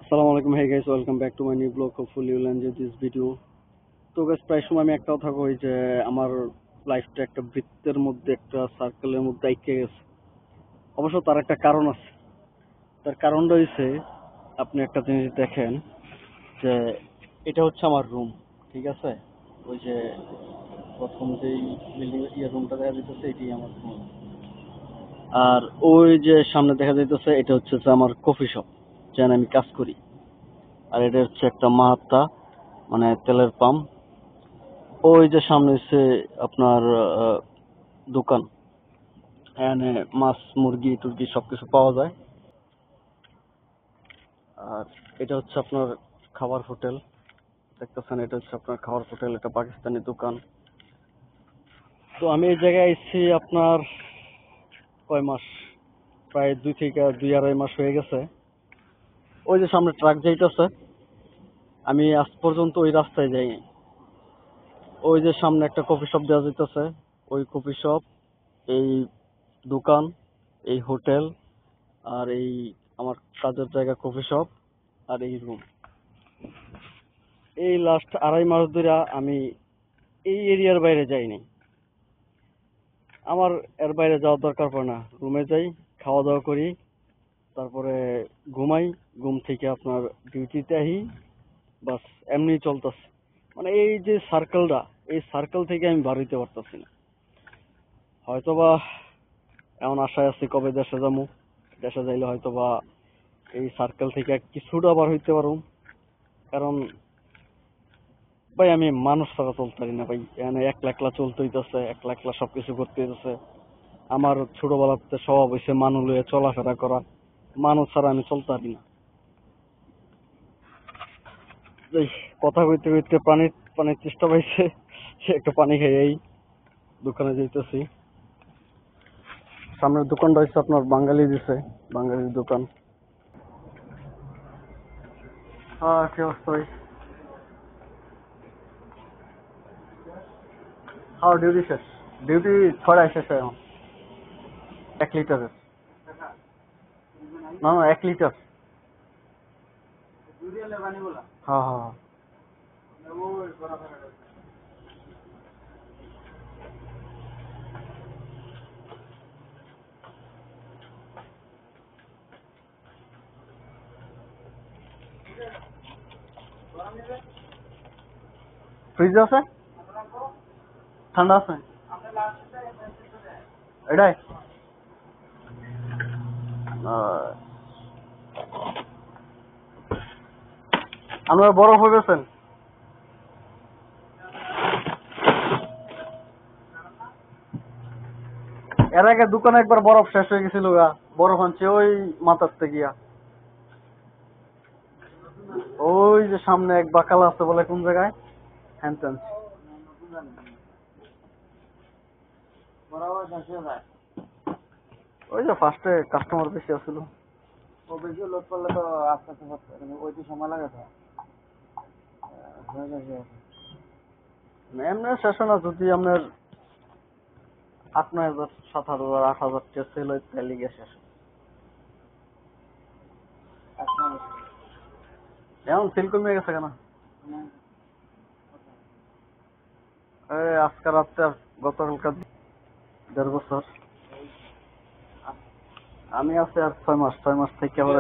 আসসালামু আলাইকুম, hey guys, welcome back to my new blog. Hopefully you'll enjoy this video. তো guys, প্রায় সময় আমি একটা কথা কই যে আমার লাইফটা একটা বৃত্তের মধ্যে, একটা সার্কেলের মধ্যে আটকে গেছে। অবশ্য তার একটা কারণ আছে। তার কারণটা হইছে, আপনি একটা জিনিস দেখেন যে এটা হচ্ছে আমার রুম, ঠিক আছে? ওই যে প্রথম যেই বিল্ডিং রুমটা দেখা যাইতেছে, এটাই আমার রুম। আর ওই যে সামনে দেখা যাইতেছে, এটা হচ্ছে যে আমার কফি শপ, যেখানে আমি কাজ করি। আর এটা হচ্ছে একটা মাহাত্তা, মানে তেলের পাম্প। ওই যে সামনে হচ্ছে আপনার দোকান, এখানে মাছ মুরগি টুরগি সবকিছু পাওয়া যায়। আর এটা হচ্ছে আপনার খাবার হোটেল, দেখতেছেন? এটা হচ্ছে আপনার খাবার হোটেল, এটা পাকিস্তানি দোকান। তো আমি এই জায়গায় এসেছি আপনার কয় মাস, প্রায় 2 থেকে 2.5 মাস হয়ে গেছে। ওই যে সামনে ট্রাক যাইতেছে, আমি আজ পর্যন্ত ওই রাস্তায় যাইনি। ওই যে সামনে একটা কফি শপ দেওয়া যাইতেছে, ওই কফি শপ, এই দোকান, এই হোটেল, আর এই আমার কাজের জায়গা কফি শপ, আর এই রুম। এই লাস্ট 2.5 মাস ধরে আমি এই এরিয়ার বাইরে যাইনি। আমার এর বাইরে যাওয়ার দরকার পড়ে না, রুমে যাই, খাওয়া দাওয়া করি, তারপরে ঘুমাই, ঘুম থেকে আপনার ডিউটিতে আহি, বাস এমনি চলতেছে। মানে এই যে সার্কেলটা, এই সার্কেল থেকে আমি বার হইতে পারতেছি না। হয়তোবা এমন আশায় আছি কবে দেশে যাবো, দেশে যাইলে হয়তোবা এই সার্কেল থেকে কিছুটা বার হইতে পারবো। কারণ ভাই আমি মানুষ ছাড়া চলতে পারি না ভাই, এখানে একলা একলা চলতে হইতেছে, একলা একলা সবকিছু করতে হইতেছে। আমার ছোটবেলাতে স্বভাব হয়েছে মানুষ লইয়া চলাফেরা করা, মানুষ ছাড়া আমি চলতে পারি না। এই কথা কইতে কইতে পানির পানির চেষ্টা পাইছে, সে একটা পানি খাইয়াই দোকানে যাইতেছি। সামনের দোকানটা হচ্ছে আপনার বাঙালি দিছে, বাঙালির দোকান। হ্যাঁ, কি অবস্থা ভাই? হ্যাঁ, ডিউটি শেষ। ডিউটি 6টায় শেষ হয় এখন। 1 লিটারের। না না, 1 লিটার। হ্যাঁ হ্যাঁ হ্যাঁ। ফ্রিজ আছে, ঠান্ডা আছে এটাই। আপনারা বরফ হয়েছেন? এর আগে দোকানে একবার বরফ শেষ হয়ে গেছিল গা, বরফ আনছে ওই মাথার গিয়া। ওই যে সামনে এক বাকালা আছে বলে কোন জায়গায়, হ্যান ত্যান। ওই যে ফার্স্টে কাস্টমার বেশি আছিল। ও বেশি লোড করলে তো আস্তে আস্তে হচ্ছে, ওই তো সময় লাগে তো। এমনি শেষ হয় না, যদি আপনার 8-9 হাজার 7-8 হাজার 8 হাজার টাকা সেল হয় তাহলে গিয়ে শেষ হয়। এখন সেল কমে গেছে কেন? আজকাল রাত্রে আর গতকালকার 1.5 বছর। আমি আছি আর 6 মাস, 6 মাস থেকে আবার